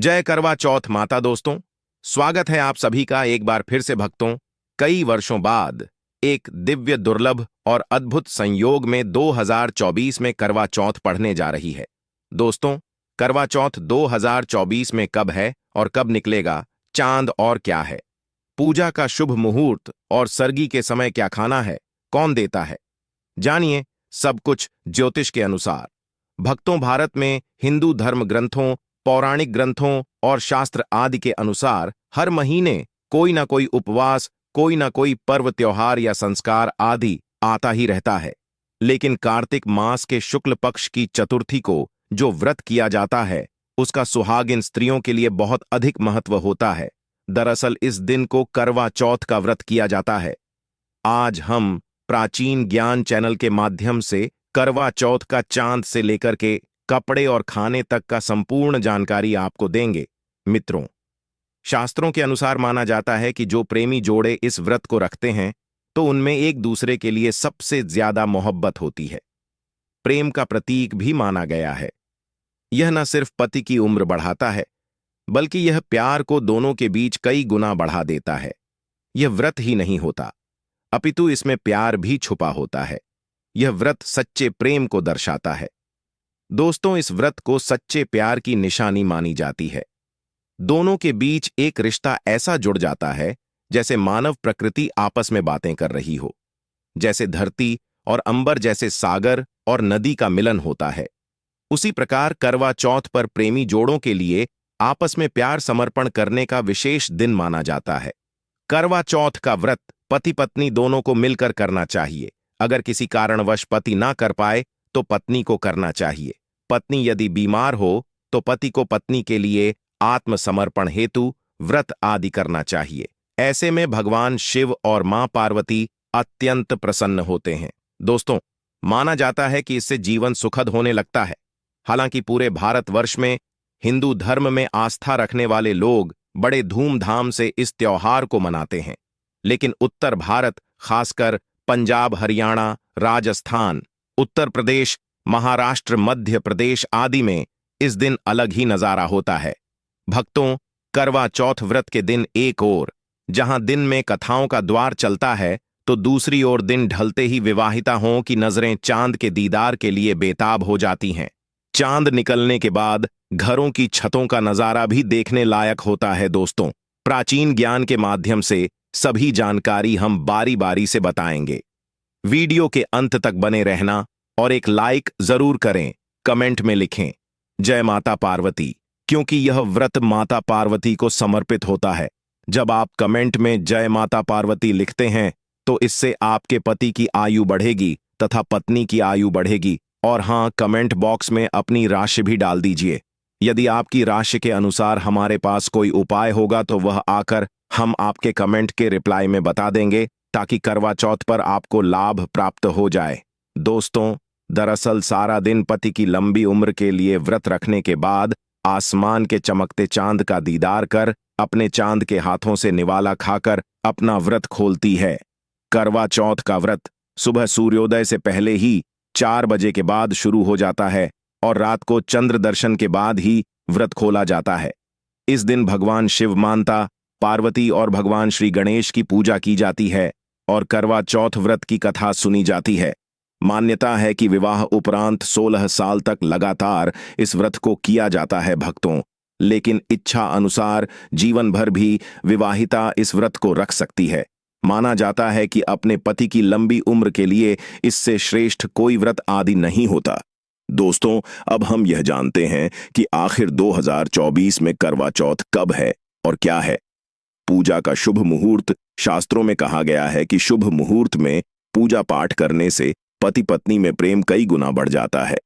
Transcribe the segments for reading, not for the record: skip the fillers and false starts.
जय करवा चौथ माता। दोस्तों, स्वागत है आप सभी का एक बार फिर से भक्तों। कई वर्षों बाद एक दिव्य दुर्लभ और अद्भुत संयोग में 2024 में करवा चौथ पढ़ने जा रही है। दोस्तों, करवा चौथ 2024 में कब है और कब निकलेगा, चांद और क्या है, पूजा का शुभ मुहूर्त और सरगी के समय क्या खाना है, कौन देता है, जानिए सब कुछ ज्योतिष के अनुसार। भक्तों, भारत में हिंदू धर्म ग्रंथों, पौराणिक ग्रंथों और शास्त्र आदि के अनुसार हर महीने कोई ना कोई उपवास, कोई ना कोई पर्व, त्योहार या संस्कार आदि आता ही रहता है। लेकिन कार्तिक मास के शुक्ल पक्ष की चतुर्थी को जो व्रत किया जाता है, उसका सुहागिन स्त्रियों के लिए बहुत अधिक महत्व होता है। दरअसल इस दिन को करवा चौथ का व्रत किया जाता है। आज हम प्राचीन ज्ञान चैनल के माध्यम से करवा चौथ का चांद से लेकर के कपड़े और खाने तक का संपूर्ण जानकारी आपको देंगे। मित्रों, शास्त्रों के अनुसार माना जाता है कि जो प्रेमी जोड़े इस व्रत को रखते हैं तो उनमें एक दूसरे के लिए सबसे ज्यादा मोहब्बत होती है। प्रेम का प्रतीक भी माना गया है। यह न सिर्फ पति की उम्र बढ़ाता है, बल्कि यह प्यार को दोनों के बीच कई गुना बढ़ा देता है। यह व्रत ही नहीं होता, अपितु इसमें प्यार भी छुपा होता है। यह व्रत सच्चे प्रेम को दर्शाता है। दोस्तों, इस व्रत को सच्चे प्यार की निशानी मानी जाती है। दोनों के बीच एक रिश्ता ऐसा जुड़ जाता है जैसे मानव प्रकृति आपस में बातें कर रही हो, जैसे धरती और अंबर, जैसे सागर और नदी का मिलन होता है। उसी प्रकार करवा चौथ पर प्रेमी जोड़ों के लिए आपस में प्यार समर्पण करने का विशेष दिन माना जाता है। करवा चौथ का व्रत पति पत्नी दोनों को मिलकर करना चाहिए। अगर किसी कारणवश पति ना कर पाए तो पत्नी को करना चाहिए। पत्नी यदि बीमार हो तो पति को पत्नी के लिए आत्मसमर्पण हेतु व्रत आदि करना चाहिए। ऐसे में भगवान शिव और मां पार्वती अत्यंत प्रसन्न होते हैं। दोस्तों, माना जाता है कि इससे जीवन सुखद होने लगता है। हालांकि पूरे भारतवर्ष में हिंदू धर्म में आस्था रखने वाले लोग बड़े धूमधाम से इस त्योहार को मनाते हैं, लेकिन उत्तर भारत, खासकर पंजाब, हरियाणा, राजस्थान, उत्तर प्रदेश, महाराष्ट्र, मध्य प्रदेश आदि में इस दिन अलग ही नजारा होता है। भक्तों, करवा चौथ व्रत के दिन एक ओर जहां दिन में कथाओं का द्वार चलता है, तो दूसरी ओर दिन ढलते ही विवाहिताओं की नजरें चांद के दीदार के लिए बेताब हो जाती हैं। चांद निकलने के बाद घरों की छतों का नजारा भी देखने लायक होता है। दोस्तों, प्राचीन ज्ञान के माध्यम से सभी जानकारी हम बारी बारी से बताएंगे। वीडियो के अंत तक बने रहना और एक लाइक जरूर करें। कमेंट में लिखें जय माता पार्वती, क्योंकि यह व्रत माता पार्वती को समर्पित होता है। जब आप कमेंट में जय माता पार्वती लिखते हैं तो इससे आपके पति की आयु बढ़ेगी तथा पत्नी की आयु बढ़ेगी। और हाँ, कमेंट बॉक्स में अपनी राशि भी डाल दीजिए। यदि आपकी राशि के अनुसार हमारे पास कोई उपाय होगा तो वह आकर हम आपके कमेंट के रिप्लाई में बता देंगे, ताकि करवा चौथ पर आपको लाभ प्राप्त हो जाए। दोस्तों, दरअसल सारा दिन पति की लंबी उम्र के लिए व्रत रखने के बाद आसमान के चमकते चांद का दीदार कर अपने चांद के हाथों से निवाला खाकर अपना व्रत खोलती है। करवा चौथ का व्रत सुबह सूर्योदय से पहले ही 4 बजे के बाद शुरू हो जाता है और रात को चंद्र दर्शन के बाद ही व्रत खोला जाता है। इस दिन भगवान शिव, माता पार्वती और भगवान श्री गणेश की पूजा की जाती है और करवा चौथ व्रत की कथा सुनी जाती है। मान्यता है कि विवाह उपरांत 16 साल तक लगातार इस व्रत को किया जाता है भक्तों, लेकिन इच्छा अनुसार जीवन भर भी विवाहिता इस व्रत को रख सकती है। माना जाता है कि अपने पति की लंबी उम्र के लिए इससे श्रेष्ठ कोई व्रत आदि नहीं होता। दोस्तों, अब हम यह जानते हैं कि आखिर 2024 में करवा चौथ कब है और क्या है। पूजा का शुभ मुहूर्त। शास्त्रों में कहा गया है कि शुभ मुहूर्त में पूजा पाठ करने से पति पत्नी में प्रेम कई गुना बढ़ जाता है।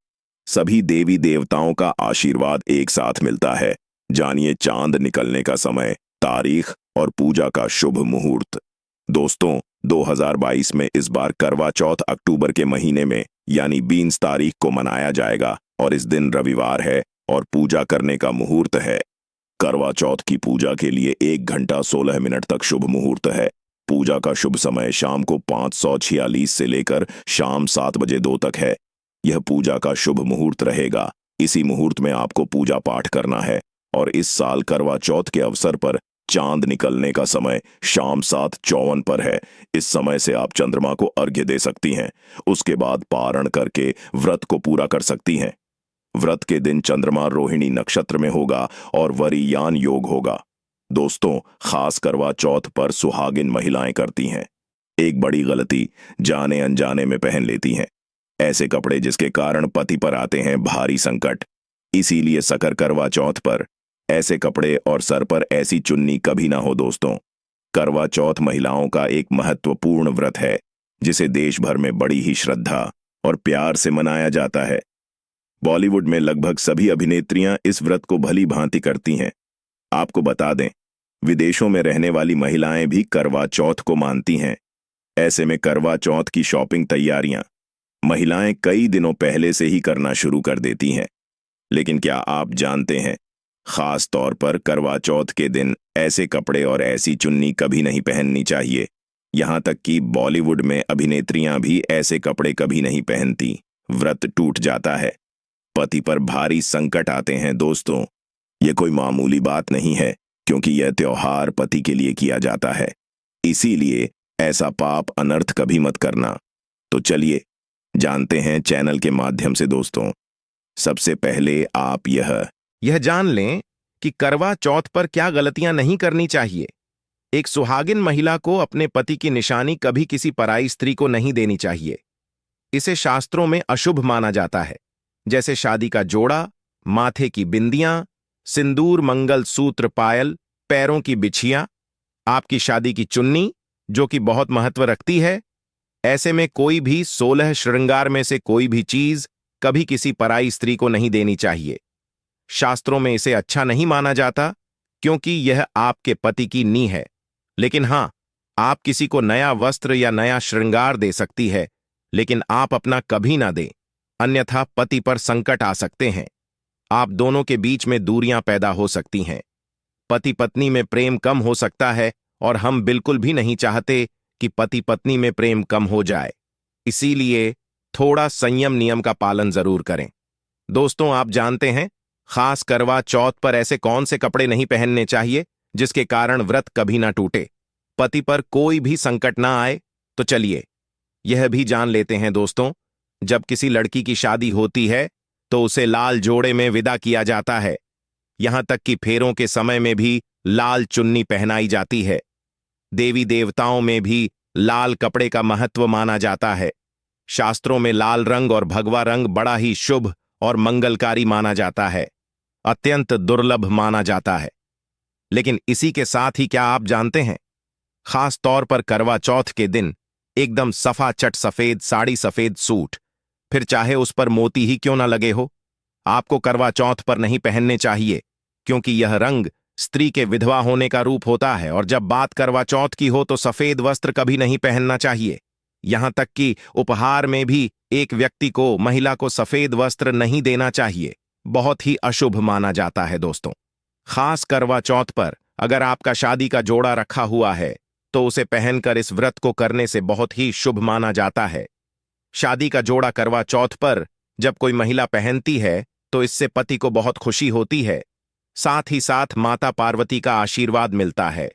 सभी देवी देवताओं का आशीर्वाद एक साथ मिलता है। जानिए चांद निकलने का समय, तारीख और पूजा का शुभ मुहूर्त। दोस्तों, 2022 में इस बार करवा चौथ अक्टूबर के महीने में यानी 20 तारीख को मनाया जाएगा और इस दिन रविवार है और पूजा करने का मुहूर्त है। करवा चौथ की पूजा के लिए 1 घंटा 16 मिनट तक शुभ मुहूर्त है। पूजा का शुभ समय शाम को 5:46 से लेकर शाम 7 बजे 2 तक है। यह पूजा का शुभ मुहूर्त रहेगा। इसी मुहूर्त में आपको पूजा पाठ करना है और इस साल करवा चौथ के अवसर पर चांद निकलने का समय शाम 7:54 पर है। इस समय से आप चंद्रमा को अर्घ्य दे सकती हैं। उसके बाद पारण करके व्रत को पूरा कर सकती हैं। व्रत के दिन चंद्रमा रोहिणी नक्षत्र में होगा और वरीयान योग होगा। दोस्तों, खास करवा चौथ पर सुहागिन महिलाएं करती हैं एक बड़ी गलती, जाने अनजाने में पहन लेती हैं ऐसे कपड़े जिसके कारण पति पर आते हैं भारी संकट। इसीलिए सकर करवा चौथ पर ऐसे कपड़े और सर पर ऐसी चुन्नी कभी ना हो। दोस्तों, करवा चौथ महिलाओं का एक महत्वपूर्ण व्रत है जिसे देश भर में बड़ी ही श्रद्धा और प्यार से मनाया जाता है। बॉलीवुड में लगभग सभी अभिनेत्रियां इस व्रत को भली भांति करती हैं। आपको बता दें, विदेशों में रहने वाली महिलाएं भी करवा चौथ को मानती हैं। ऐसे में करवा चौथ की शॉपिंग तैयारियां महिलाएं कई दिनों पहले से ही करना शुरू कर देती हैं। लेकिन क्या आप जानते हैं, खास तौर पर करवा चौथ के दिन ऐसे कपड़े और ऐसी चुन्नी कभी नहीं पहननी चाहिए। यहां तक कि बॉलीवुड में अभिनेत्रियां भी ऐसे कपड़े कभी नहीं पहनती। व्रत टूट जाता है, पति पर भारी संकट आते हैं। दोस्तों, ये कोई मामूली बात नहीं है, क्योंकि यह त्योहार पति के लिए किया जाता है। इसीलिए ऐसा पाप अनर्थ कभी मत करना। तो चलिए जानते हैं चैनल के माध्यम से। दोस्तों, सबसे पहले आप यह जान लें कि करवा चौथ पर क्या गलतियां नहीं करनी चाहिए। एक सुहागिन महिला को अपने पति की निशानी कभी किसी पराई स्त्री को नहीं देनी चाहिए। इसे शास्त्रों में अशुभ माना जाता है, जैसे शादी का जोड़ा, माथे की बिंदियां, सिंदूर, मंगल सूत्र, पायल, पैरों की बिछियां, आपकी शादी की चुन्नी, जो कि बहुत महत्व रखती है। ऐसे में कोई भी 16 श्रृंगार में से कोई भी चीज कभी किसी पराई स्त्री को नहीं देनी चाहिए। शास्त्रों में इसे अच्छा नहीं माना जाता, क्योंकि यह आपके पति की नींव है। लेकिन हां, आप किसी को नया वस्त्र या नया श्रृंगार दे सकती है, लेकिन आप अपना कभी ना दें, अन्यथा पति पर संकट आ सकते हैं। आप दोनों के बीच में दूरियां पैदा हो सकती हैं। पति पत्नी में प्रेम कम हो सकता है, और हम बिल्कुल भी नहीं चाहते कि पति पत्नी में प्रेम कम हो जाए। इसीलिए थोड़ा संयम नियम का पालन जरूर करें। दोस्तों, आप जानते हैं, खास करवा चौथ पर ऐसे कौन से कपड़े नहीं पहनने चाहिए जिसके कारण व्रत कभी ना टूटे, पति पर कोई भी संकट ना आए। तो चलिए यह भी जान लेते हैं। दोस्तों, जब किसी लड़की की शादी होती है तो उसे लाल जोड़े में विदा किया जाता है। यहां तक कि फेरों के समय में भी लाल चुन्नी पहनाई जाती है। देवी देवताओं में भी लाल कपड़े का महत्व माना जाता है। शास्त्रों में लाल रंग और भगवा रंग बड़ा ही शुभ और मंगलकारी माना जाता है, अत्यंत दुर्लभ माना जाता है। लेकिन इसी के साथ ही क्या आप जानते हैं, खास तौर पर करवा चौथ के दिन एकदम सफा चट सफेद साड़ी, सफेद सूट, फिर चाहे उस पर मोती ही क्यों ना लगे हो, आपको करवा चौथ पर नहीं पहनने चाहिए, क्योंकि यह रंग स्त्री के विधवा होने का रूप होता है। और जब बात करवा चौथ की हो तो सफेद वस्त्र कभी नहीं पहनना चाहिए। यहां तक कि उपहार में भी एक व्यक्ति को, महिला को सफेद वस्त्र नहीं देना चाहिए, बहुत ही अशुभ माना जाता है। दोस्तों, खास करवा चौथ पर अगर आपका शादी का जोड़ा रखा हुआ है तो उसे पहनकर इस व्रत को करने से बहुत ही शुभ माना जाता है। शादी का जोड़ा करवा चौथ पर जब कोई महिला पहनती है तो इससे पति को बहुत खुशी होती है, साथ ही साथ माता पार्वती का आशीर्वाद मिलता है,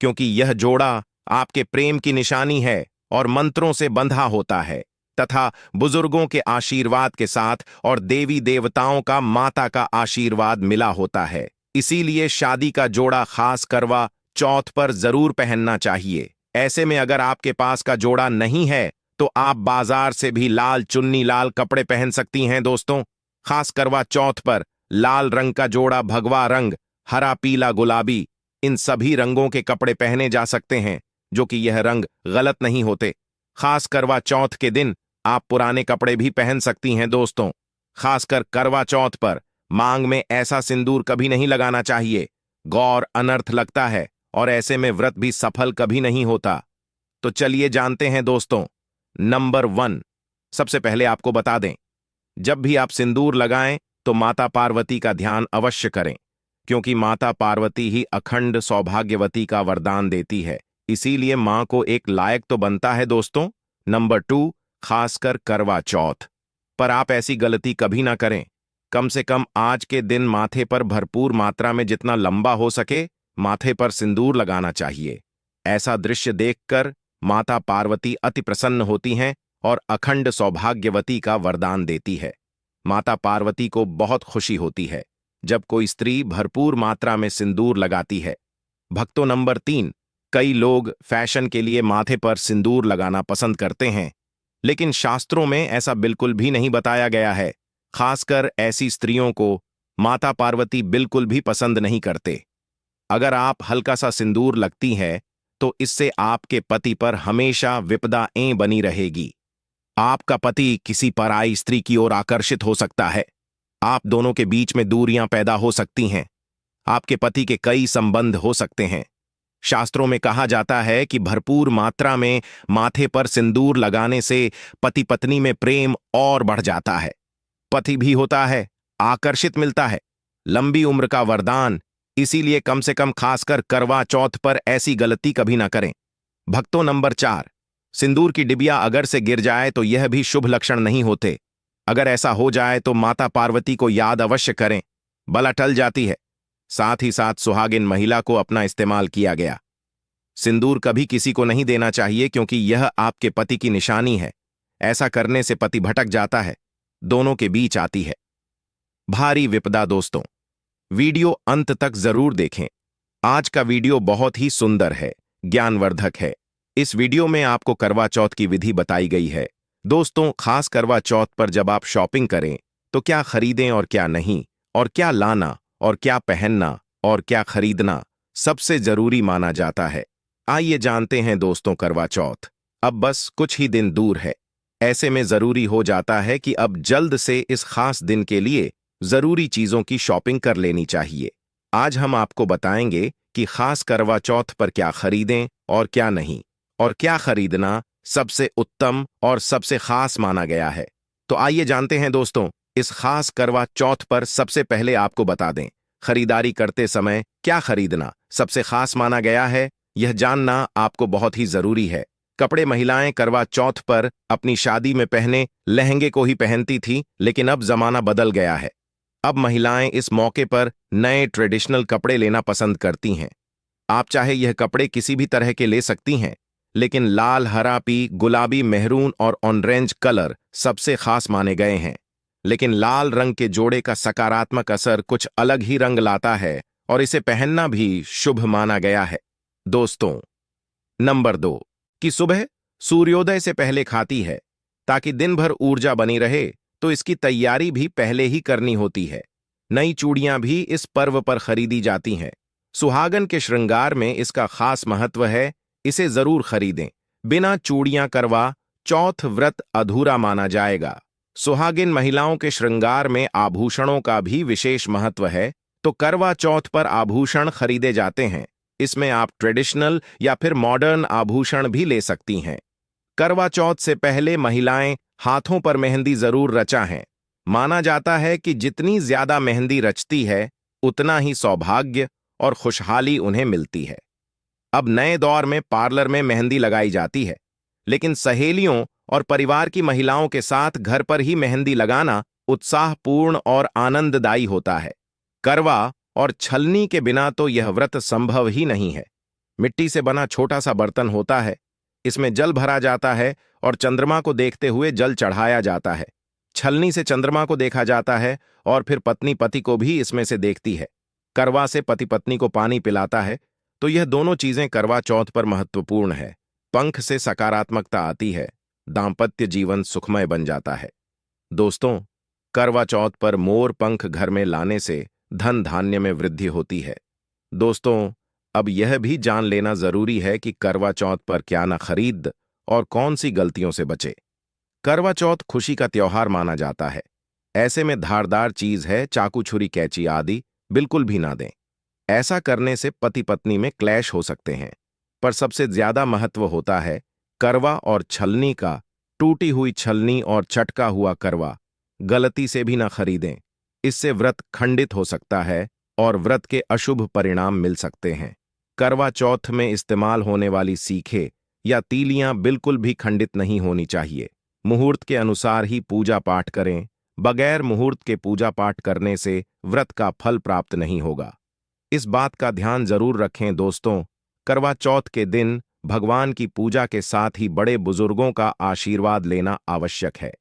क्योंकि यह जोड़ा आपके प्रेम की निशानी है और मंत्रों से बंधा होता है, तथा बुजुर्गों के आशीर्वाद के साथ और देवी देवताओं का, माता का आशीर्वाद मिला होता है। इसीलिए शादी का जोड़ा खास करवा चौथ पर जरूर पहनना चाहिए। ऐसे में अगर आपके पास का जोड़ा नहीं है तो आप बाजार से भी लाल चुन्नी, लाल कपड़े पहन सकती हैं। दोस्तों, खास करवा चौथ पर लाल रंग का जोड़ा, भगवा रंग, हरा, पीला, गुलाबी, इन सभी रंगों के कपड़े पहने जा सकते हैं, जो कि यह रंग गलत नहीं होते। खास करवा चौथ के दिन आप पुराने कपड़े भी पहन सकती हैं। दोस्तों, खासकर करवा चौथ पर मांग में ऐसा सिंदूर कभी नहीं लगाना चाहिए, गौर अनर्थ लगता है और ऐसे में व्रत भी सफल कभी नहीं होता। तो चलिए जानते हैं दोस्तों। नंबर 1, सबसे पहले आपको बता दें, जब भी आप सिंदूर लगाएं तो माता पार्वती का ध्यान अवश्य करें, क्योंकि माता पार्वती ही अखंड सौभाग्यवती का वरदान देती है। इसीलिए मां को एक लायक तो बनता है। दोस्तों, नंबर 2, खासकर करवा चौथ पर आप ऐसी गलती कभी ना करें। कम से कम आज के दिन माथे पर भरपूर मात्रा में जितना लंबा हो सके माथे पर सिंदूर लगाना चाहिए। ऐसा दृश्य देखकर माता पार्वती अति प्रसन्न होती हैं और अखंड सौभाग्यवती का वरदान देती है। माता पार्वती को बहुत खुशी होती है जब कोई स्त्री भरपूर मात्रा में सिंदूर लगाती है। भक्तों, नंबर 3, कई लोग फैशन के लिए माथे पर सिंदूर लगाना पसंद करते हैं, लेकिन शास्त्रों में ऐसा बिल्कुल भी नहीं बताया गया है। खासकर ऐसी स्त्रियों को माता पार्वती बिल्कुल भी पसंद नहीं करते। अगर आप हल्का सा सिंदूर लगती है तो इससे आपके पति पर हमेशा विपदाएं बनी रहेगी। आपका पति किसी पराई स्त्री की ओर आकर्षित हो सकता है। आप दोनों के बीच में दूरियां पैदा हो सकती हैं। आपके पति के कई संबंध हो सकते हैं। शास्त्रों में कहा जाता है कि भरपूर मात्रा में माथे पर सिंदूर लगाने से पति पत्नी में प्रेम और बढ़ जाता है। पति भी होता है, आकर्षित मिलता है, लंबी उम्र का वरदान। इसीलिए कम से कम खासकर करवा चौथ पर ऐसी गलती कभी ना करें। भक्तों, नंबर 4, सिंदूर की डिबिया अगर से गिर जाए तो यह भी शुभ लक्षण नहीं होते। अगर ऐसा हो जाए तो माता पार्वती को याद अवश्य करें, बला टल जाती है। साथ ही साथ सुहागिन महिला को अपना इस्तेमाल किया गया सिंदूर कभी किसी को नहीं देना चाहिए, क्योंकि यह आपके पति की निशानी है। ऐसा करने से पति भटक जाता है, दोनों के बीच आती है भारी विपदा। दोस्तों, वीडियो अंत तक जरूर देखें। आज का वीडियो बहुत ही सुंदर है, ज्ञानवर्धक है। इस वीडियो में आपको करवा चौथ की विधि बताई गई है। दोस्तों, खास करवा चौथ पर जब आप शॉपिंग करें तो क्या खरीदें और क्या नहीं, और क्या लाना और क्या पहनना और क्या खरीदना सबसे जरूरी माना जाता है। आइए जानते हैं दोस्तों। करवा चौथ अब बस कुछ ही दिन दूर है। ऐसे में जरूरी हो जाता है कि अब जल्द से इस खास दिन के लिए जरूरी चीजों की शॉपिंग कर लेनी चाहिए। आज हम आपको बताएंगे कि खास करवा चौथ पर क्या खरीदें और क्या नहीं, और क्या खरीदना सबसे उत्तम और सबसे खास माना गया है। तो आइए जानते हैं दोस्तों। इस खास करवा चौथ पर सबसे पहले आपको बता दें, खरीदारी करते समय क्या खरीदना सबसे खास माना गया है, यह जानना आपको बहुत ही जरूरी है। कपड़े महिलाएं करवा चौथ पर अपनी शादी में पहने लहंगे को ही पहनती थी, लेकिन अब जमाना बदल गया है। अब महिलाएं इस मौके पर नए ट्रेडिशनल कपड़े लेना पसंद करती हैं। आप चाहे यह कपड़े किसी भी तरह के ले सकती हैं, लेकिन लाल, हरा, पी, गुलाबी, मेहरून और ऑरेंज कलर सबसे खास माने गए हैं। लेकिन लाल रंग के जोड़े का सकारात्मक असर कुछ अलग ही रंग लाता है और इसे पहनना भी शुभ माना गया है। दोस्तों, नंबर 2, कि सुबह सूर्योदय से पहले खाती है ताकि दिन भर ऊर्जा बनी रहे, तो इसकी तैयारी भी पहले ही करनी होती है। नई चूड़ियां भी इस पर्व पर खरीदी जाती हैं। सुहागन के श्रृंगार में इसका खास महत्व है, इसे जरूर खरीदें। बिना चूड़ियां करवा चौथ व्रत अधूरा माना जाएगा। सुहागिन महिलाओं के श्रृंगार में आभूषणों का भी विशेष महत्व है, तो करवा चौथ पर आभूषण खरीदे जाते हैं। इसमें आप ट्रेडिशनल या फिर मॉडर्न आभूषण भी ले सकती हैं। करवा चौथ से पहले महिलाएं हाथों पर मेहंदी जरूर रचा है। माना जाता है कि जितनी ज्यादा मेहंदी रचती है उतना ही सौभाग्य और खुशहाली उन्हें मिलती है। अब नए दौर में पार्लर में मेहंदी लगाई जाती है, लेकिन सहेलियों और परिवार की महिलाओं के साथ घर पर ही मेहंदी लगाना उत्साहपूर्ण और आनंददायी होता है। करवा और छलनी के बिना तो यह व्रत संभव ही नहीं है। मिट्टी से बना छोटा सा बर्तन होता है, इसमें जल भरा जाता है और चंद्रमा को देखते हुए जल चढ़ाया जाता है। छलनी से चंद्रमा को देखा जाता है और फिर पत्नी पति को भी इसमें से देखती है। करवा से पति पत्नी को पानी पिलाता है, तो यह दोनों चीजें करवा चौथ पर महत्वपूर्ण है। पंख से सकारात्मकता आती है, दांपत्य जीवन सुखमय बन जाता है। दोस्तों, करवा चौथ पर मोर पंख घर में लाने से धन धान्य में वृद्धि होती है। दोस्तों, अब यह भी जान लेना जरूरी है कि करवा चौथ पर क्या ना खरीद और कौन सी गलतियों से बचे। करवा चौथ खुशी का त्योहार माना जाता है। ऐसे में धारदार चीज है, चाकू, छुरी, कैंची आदि बिल्कुल भी ना दें। ऐसा करने से पति पत्नी में क्लैश हो सकते हैं। पर सबसे ज्यादा महत्व होता है करवा और छलनी का। टूटी हुई छलनी और चटका हुआ करवा गलती से भी ना खरीदें। इससे व्रत खंडित हो सकता है और व्रत के अशुभ परिणाम मिल सकते हैं। करवा चौथ में इस्तेमाल होने वाली सीखें या तीलियां बिल्कुल भी खंडित नहीं होनी चाहिए। मुहूर्त के अनुसार ही पूजा पाठ करें। बगैर मुहूर्त के पूजा पाठ करने से व्रत का फल प्राप्त नहीं होगा। इस बात का ध्यान जरूर रखें दोस्तों। करवा चौथ के दिन भगवान की पूजा के साथ ही बड़े बुजुर्गों का आशीर्वाद लेना आवश्यक है।